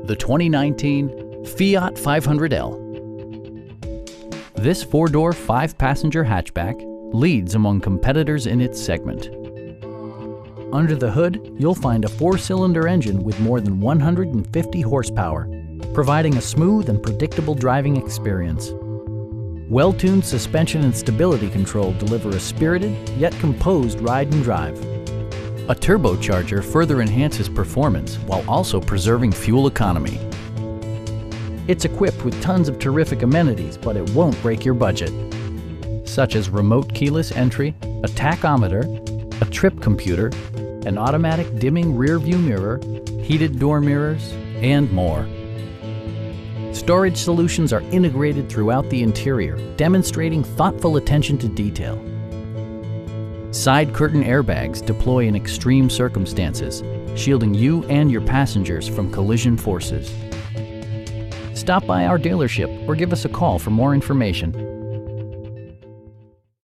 The 2019 Fiat 500L. This four-door, five-passenger hatchback leads among competitors in its segment. Under the hood, you'll find a four-cylinder engine with more than 150 horsepower, providing a smooth and predictable driving experience. Well-tuned suspension and stability control deliver a spirited yet composed ride and drive. A turbocharger further enhances performance while also preserving fuel economy. It's equipped with tons of terrific amenities, but it won't break your budget, such as remote keyless entry, a tachometer, a trip computer, an automatic dimming rear view mirror, heated door mirrors, and more. Storage solutions are integrated throughout the interior, demonstrating thoughtful attention to detail. Side curtain airbags deploy in extreme circumstances, shielding you and your passengers from collision forces. Stop by our dealership or give us a call for more information.